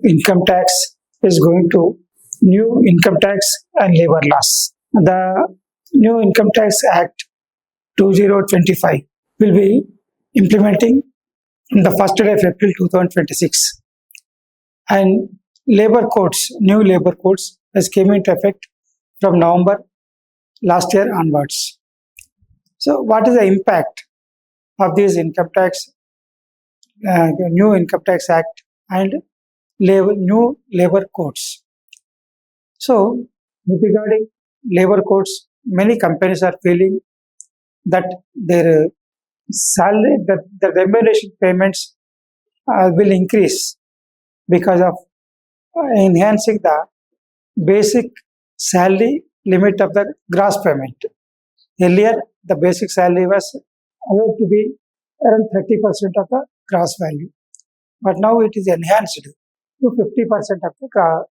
income tax is going to new income tax and labor laws. The new Income Tax Act 2025 will be implementing on the 1st day of April 2026, and new labor codes has came into effect from November last year onwards. So what is the impact of these the new Income Tax Act and new labor codes? So regarding labor codes, many companies are feeling that their salary, that the remuneration payments will increase because of enhancing the basic salary limit of the gross payment. Earlier, the basic salary was allowed to be around 30% of the gross value, but now it is enhanced to 50% of the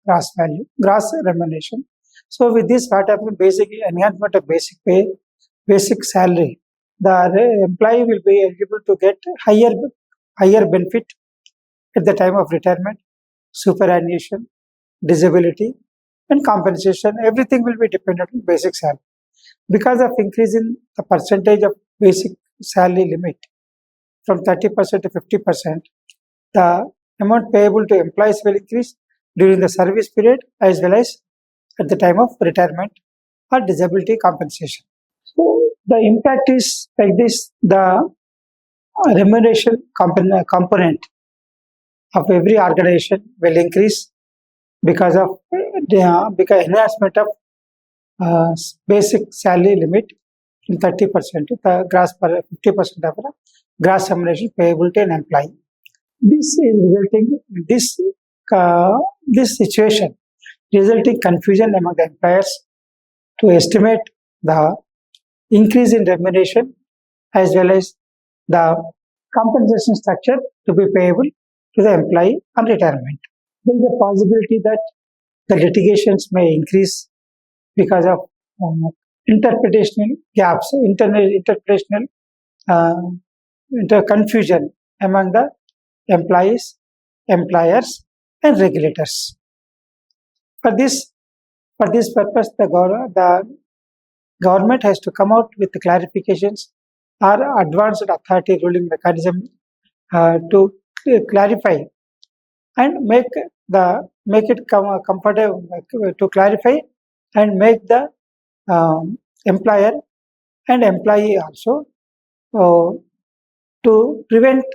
gross value, gross remuneration. So with this, what happens? Basically, enhancement of basic pay, basic salary, the employee will be eligible to get higher benefit at the time of retirement, superannuation, disability, and compensation. Everything will be dependent on basic salary. Because of increasing the percentage of basic salary limit from 30% to 50%, the amount payable to employees will increase during the service period as well as at the time of retirement or disability compensation. So the impact is like this: the remuneration component of every organization will increase because of because enhancement of basic salary limit from 30% to the gross 50% of the gross remuneration payable to an employee. This is resulting in this situation, resulting confusion among the employers to estimate the increase in remuneration as well as the compensation structure to be payable to the employee on retirement. There is a possibility that the litigations may increase because of interpretational gaps, interpretational confusion among the employees, employers, and regulators. For this purpose, the government has to come out with the clarifications or advanced authority ruling mechanism to clarify and make it comfortable to clarify and make the employer and employee also to prevent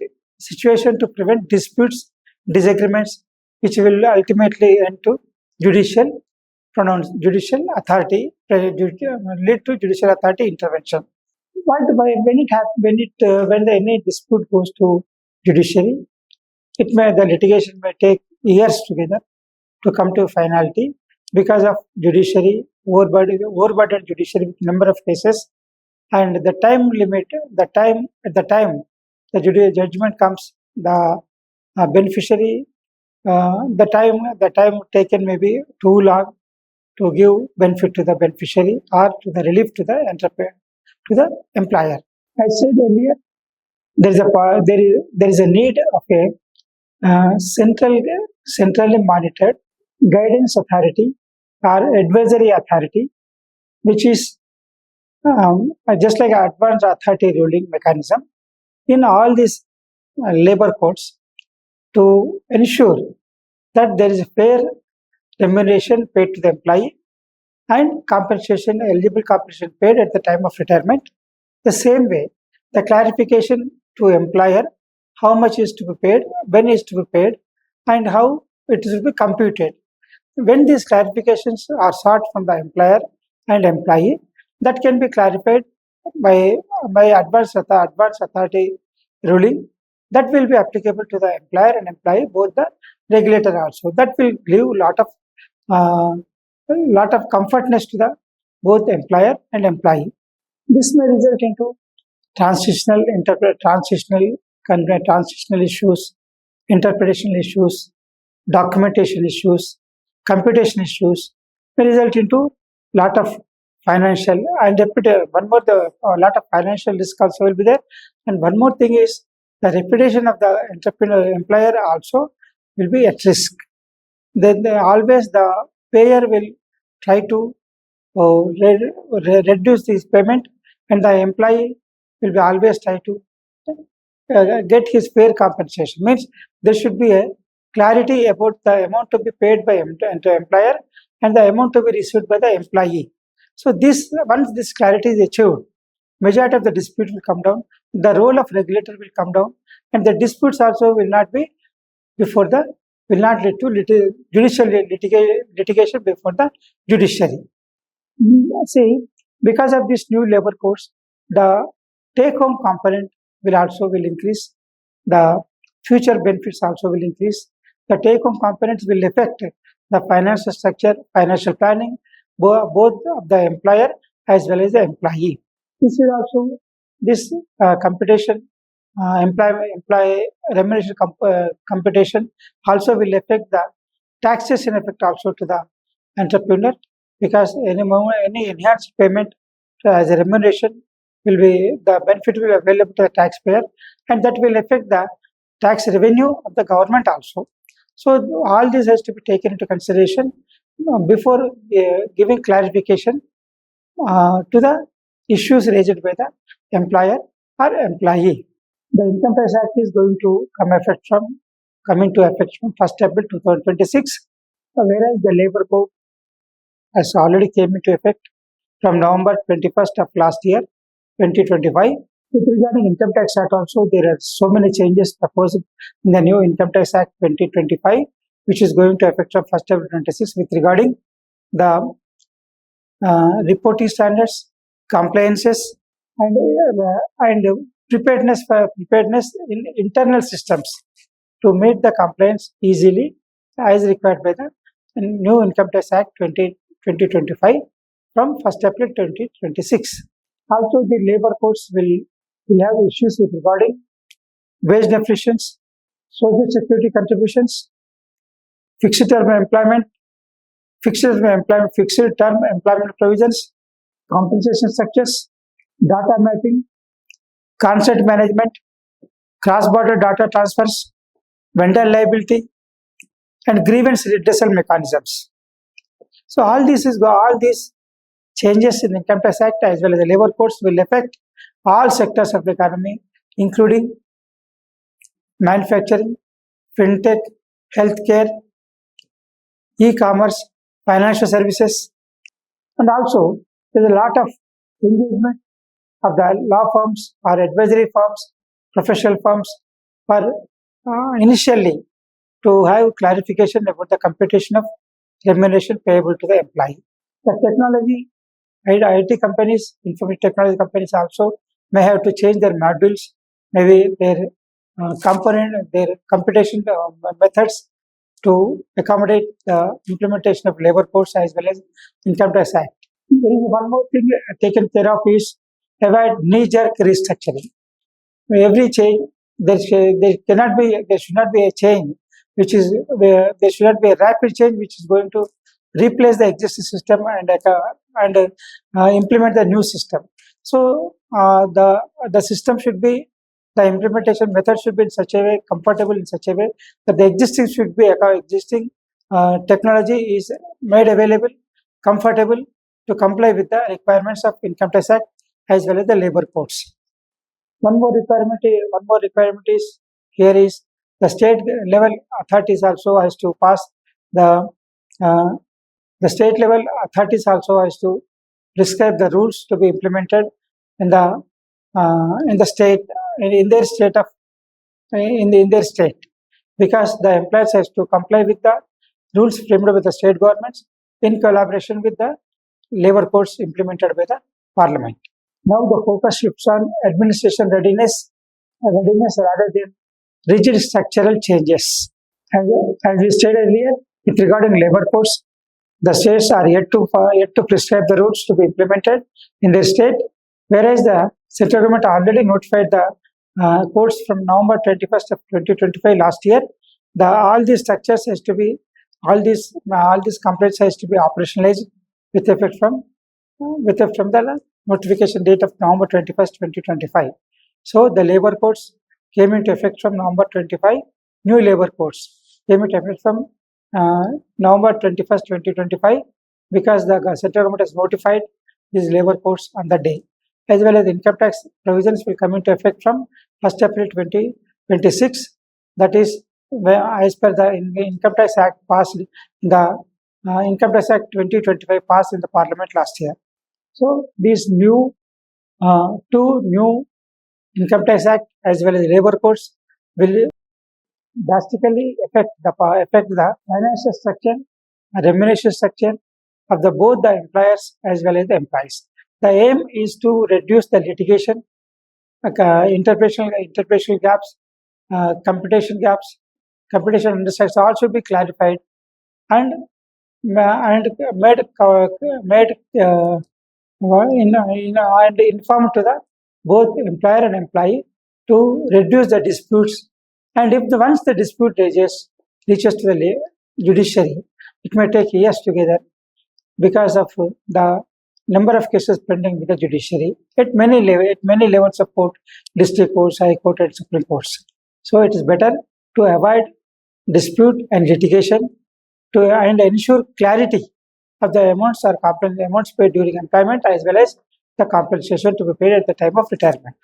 disputes, disagreements, which will ultimately end to judicial authority, lead to judicial authority intervention. When any dispute goes to judiciary, the litigation may take years together to come to finality because of overburdened judiciary with number of cases, and the time limit, the time the judgment comes, the beneficiary, the time taken may be too long to give benefit to the beneficiary or to the relief to the employer. I said earlier, there is a need of a centrally monitored guidance authority or advisory authority, which is just like an advanced authority ruling mechanism in all these labor codes to ensure that there is a fair remuneration paid to the employee and eligible compensation paid at the time of retirement. The same way, the clarification to employer how much is to be paid, when is to be paid, and how it is to be computed. When these clarifications are sought from the employer and employee, that can be clarified by advanced authority ruling that will be applicable to the employer and employee, both the regulator also. That will give lot of comfortness to the both employer and employee. This may result into transitional issues, interpretational issues, documentation issues, computation issues, may result into lot of financial and lot of financial risk also will be there. And one more thing is the reputation of the employer also will be at risk. then always the payer will try to reduce this payment, and the employee will be always try to get his fair compensation. Means there should be a clarity about the amount to be paid by the employer and the amount to be received by the employee. So this once this clarity is achieved, majority of the dispute will come down, the role of regulator will come down, and the disputes also will not be before the will not lead to judicial litigation before the judiciary. See, because of this new labor codes, the take-home component will increase. The future benefits also will increase. The take-home components will affect the financial structure, financial planning, both of the employer as well as the employee. This is also this computation, employee remuneration computation also will affect the taxation effect also to the entrepreneur, because any enhanced payment as a remuneration will be the benefit will be available to the taxpayer, and that will affect the tax revenue of the government also. So all this has to be taken into consideration before giving clarification to the issues raised by the employer or employee. The Income Tax Act is going to come into effect from 1st April 2026, whereas the Labour Code has already came into effect from November 21st of last year, 2025. With regarding Income Tax Act also, there are so many changes proposed in the new Income Tax Act 2025, which is going to affect from 1st April 2026 with regarding the reporting standards, compliances, and preparedness in internal systems to meet the compliance easily as required by the new Income Tax Act 2025 from 1st April 2026. Also, the labor codes will have issues with regarding wage definitions, social security contributions, fixed term employment, fixed term employment provisions, compensation structures, data mapping, concept management, cross-border data transfers, vendor liability, and grievance redressal mechanisms. So all these changes in the Income Tax Act as well as the labor codes will affect all sectors of the economy, including manufacturing, fintech, healthcare, e-commerce, financial services, and also there is a lot of engagement of the law firms or advisory firms, professional firms, for initially to have clarification about the computation of remuneration payable to the employee. The technology, IT companies, information technology companies also may have to change their modules, maybe their their computation methods to accommodate the implementation of labor codes as well as Income Tax Act. There is one more thing taken care of is avoid knee-jerk restructuring. Every change, there should not be a change which is there should not be a rapid change which is going to replace the existing system and implement the new system. So the system should be, the implementation method should be in such a way, comfortable in such a way that the existing should be existing technology is made available, comfortable to comply with the requirements of Income Tax Act as well as the labor codes. One more requirement is here is the state level authorities also has to pass the state level authorities also has to prescribe the rules to be implemented in the state in their state of in their state, because the employers has to comply with the rules framed by the state governments in collaboration with the labor codes implemented by the parliament. Now the focus shifts on administration readiness rather than rigid structural changes. As we stated earlier, with regarding labor codes, the states are yet to prescribe the rules to be implemented in their state, whereas the central government already notified the codes from November 21st of 2025 last year. All these structures has to be, all these complaints has to be operationalized with effect from the notification date of November 21st, 2025. So the labor codes came into effect from November 25. New labor codes came into effect from November 21st, 2025, because the central government has notified these labor codes on the day. As well as income tax provisions will come into effect from 1st April 2026. That is, as per the Income Tax Act passed, the Income Tax Act 2025 passed in the Parliament last year. So these two new Income Tax Act as well as labor codes will drastically affect the financial structure and remuneration structure of both the employers as well as the employees. The aim is to reduce the litigation, interpretational gaps, computation gaps, computation understandings all should be clarified and and made and informed to the both employer and employee to reduce the disputes. And if once the dispute reaches to the judiciary, it may take years together because of the number of cases pending with the judiciary at many levels of court, district courts, high court, and supreme courts. So it is better to avoid dispute and litigation and ensure clarity of the amounts paid during employment as well as the compensation to be paid at the time of retirement.